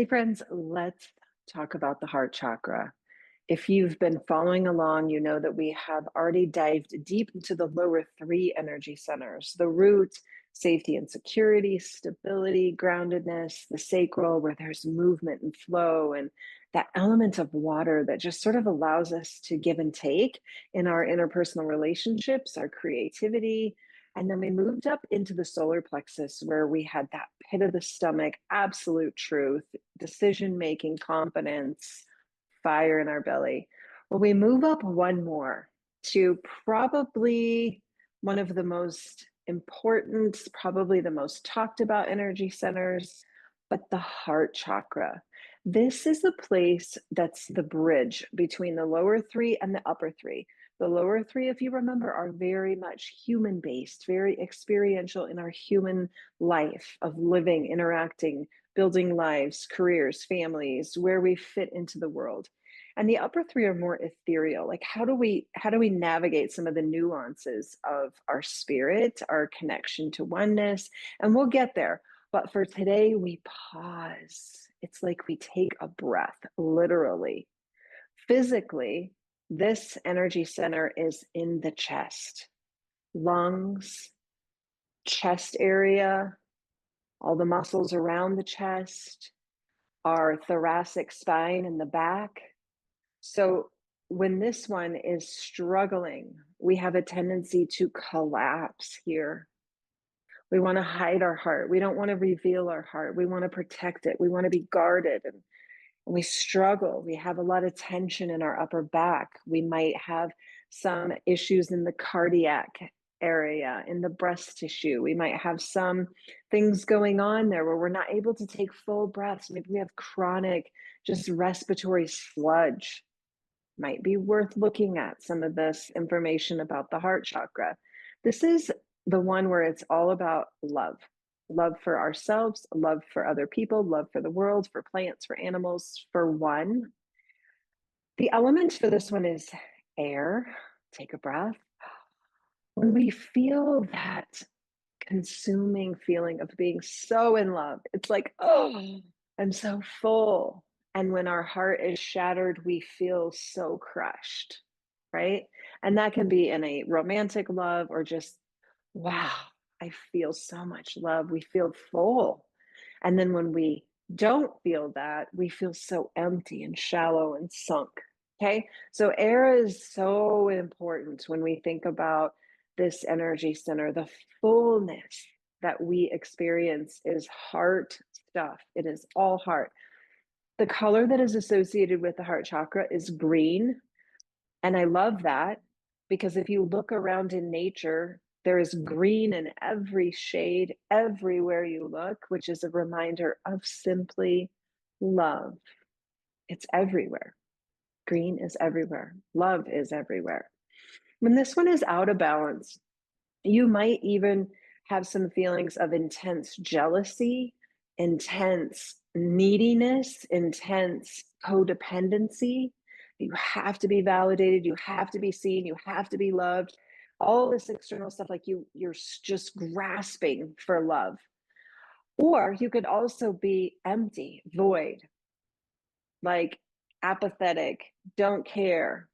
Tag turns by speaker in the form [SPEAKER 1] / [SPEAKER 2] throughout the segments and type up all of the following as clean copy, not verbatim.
[SPEAKER 1] friends, let's talk about the heart chakra. If you've been following along, you know that we have already dived deep into the lower three energy centers: the root, safety and security, stability, groundedness, the sacral, where there's movement and flow, and that element of water that just sort of allows us to give and take in our interpersonal relationships, our creativity. And then we moved up into the solar plexus, where we had that pit of the stomach, absolute truth, decision making, confidence, fire in our belly. Well, we move up one more to probably one of the most important, probably the most talked about energy centers, but the heart chakra. This is the place that's the bridge between the lower three and the upper three. The lower three, if you remember, are very much human based, very experiential in our human life of living, interacting, building lives, careers, families, where we fit into the world. And the upper three are more ethereal. Like how do we navigate some of the nuances of our spirit, our connection to oneness? And we'll get there. But for today, we pause. It's like we take a breath, literally. Physically, this energy center is in the chest, lungs, chest area, all the muscles around the chest, our thoracic spine in the back. So when this one is struggling, we have a tendency to collapse here. We want to hide our heart. We don't want to reveal our heart. We want to protect it. We want to be guarded. And we struggle. We have a lot of tension in our upper back. We might have some issues in the cardiac area, in the breast tissue. We might have some things going on there where we're not able to take full breaths. Maybe we have chronic, just respiratory sludge. Might be worth looking at some of this information about the heart chakra. This is the one where it's all about love. Love for ourselves, love for other people, love for the world, for plants, for animals, for one. The element for this one is air. Take a breath. When we feel that consuming feeling of being so in love, it's like, oh, I'm so full. And when our heart is shattered, we feel so crushed, right? And that can be in a romantic love or just, wow, I feel so much love. We feel full. And then when we don't feel that, we feel so empty and shallow and sunk. Okay. So air is so important when we think about this energy center. The fullness that we experience is heart stuff. It is all heart. The color that is associated with the heart chakra is green. And I love that because if you look around in nature, there is green in every shade, everywhere you look, which is a reminder of simply love. It's everywhere. Green is everywhere. Love is everywhere. When this one is out of balance, you might even have some feelings of intense jealousy, intense neediness, intense codependency. You have to be validated, you have to be seen, you have to be loved. All this external stuff, like you're just grasping for love. Or you could also be empty, void, like apathetic, don't care,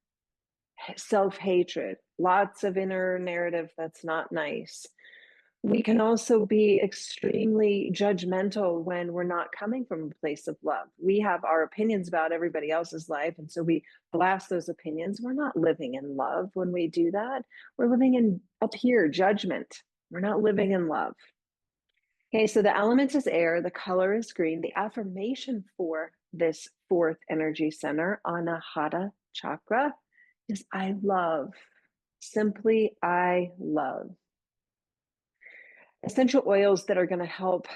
[SPEAKER 1] self-hatred, lots of inner narrative that's not nice. We can also be extremely judgmental when we're not coming from a place of love. We have our opinions about everybody else's life, and so we blast those opinions. We're not living in love when we do that. We're living in up here, judgment. We're not living in love. Okay, so the element is air, the color is green. The affirmation for this fourth energy center, Anahata chakra, is I love. Simply, I love. Essential oils that are going to help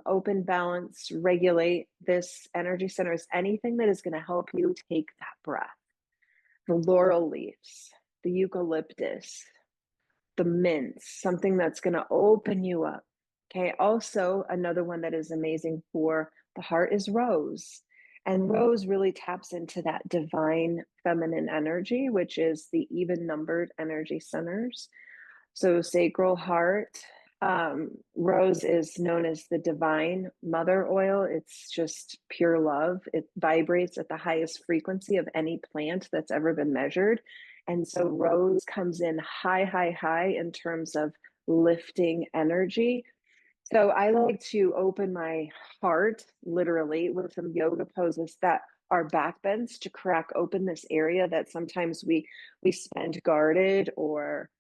[SPEAKER 1] open, balance, regulate this energy center is anything that is going to help you take that breath. The laurel leaves, the eucalyptus, the mints, something that's going to open you up. Okay. Also, another one that is amazing for the heart is rose. And rose really taps into that divine feminine energy, which is the even numbered energy centers. So sacral, heart, Rose is known as the divine mother oil. It's just pure love. It vibrates at the highest frequency of any plant that's ever been measured. And so rose comes in high, high, high in terms of lifting energy. So I like to open my heart literally with some yoga poses that are back bends to crack open this area that sometimes we spend guarded or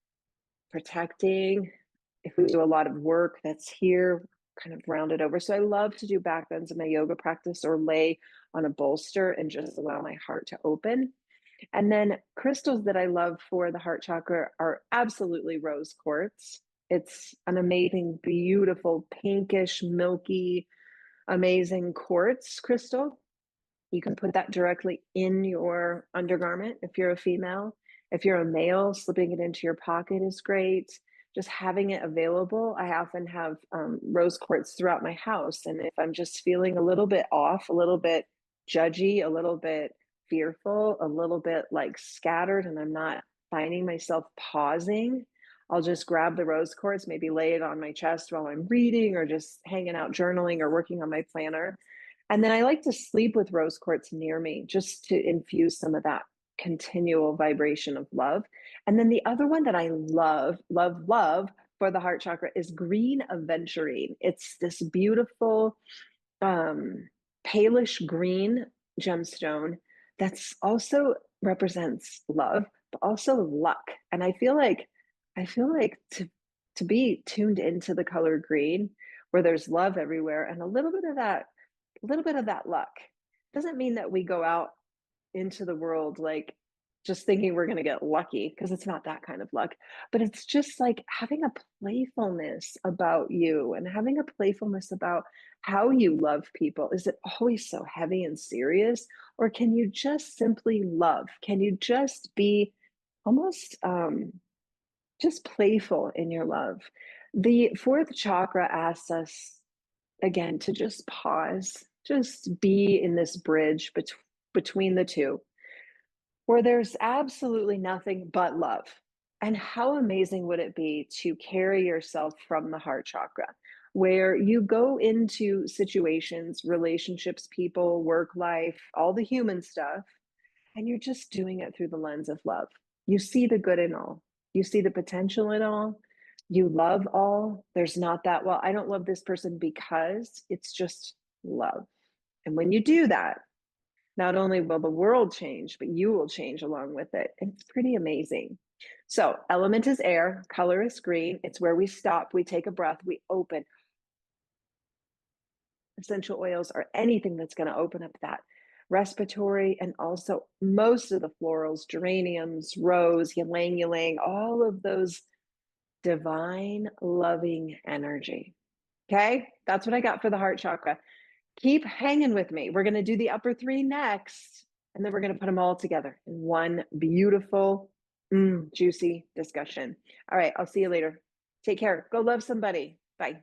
[SPEAKER 1] protecting. If we do a lot of work that's here, kind of round it over. So I love to do back bends in my yoga practice or lay on a bolster and just allow my heart to open. And then crystals that I love for the heart chakra are absolutely rose quartz. It's an amazing, beautiful, pinkish, milky, amazing quartz crystal. You can put that directly in your undergarment if you're a female. If you're a male, slipping it into your pocket is great. Just having it available. I often have rose quartz throughout my house. And if I'm just feeling a little bit off, a little bit judgy, a little bit fearful, a little bit like scattered, and I'm not finding myself pausing, I'll just grab the rose quartz, maybe lay it on my chest while I'm reading or just hanging out journaling or working on my planner. And then I like to sleep with rose quartz near me just to infuse some of that continual vibration of love. And then the other one that I love, love, love for the heart chakra is green aventurine. It's this beautiful palish green gemstone that's also represents love, but also luck. And I feel like to be tuned into the color green, where there's love everywhere and a little bit of that luck. Doesn't mean that we go out into the world like just thinking we're going to get lucky, because it's not that kind of luck, but it's just like having a playfulness about you and having a playfulness about how you love people. Is it always so heavy and serious, or can you just simply love? Can you just be almost just playful in your love? The fourth chakra asks us again to just pause, just be in this bridge between the two, where there's absolutely nothing but love. And how amazing would it be to carry yourself from the heart chakra, where you go into situations, relationships, people, work life, all the human stuff, and you're just doing it through the lens of love. You see the good in all, you see the potential in all, you love all. There's not that, well, I don't love this person because, it's just love. And when you do that, not only will the world change, but you will change along with it. And it's pretty amazing. So, element is air, color is green. It's where we stop, we take a breath, we open. Essential oils are anything that's going to open up that respiratory, and also most of the florals, geraniums, rose, ylang ylang, all of those divine loving energy. Okay, that's what I got for the heart chakra. Keep hanging with me. We're going to do the upper three next, and then we're going to put them all together in one beautiful, juicy discussion. All right, I'll see you later. Take care. Go love somebody. Bye.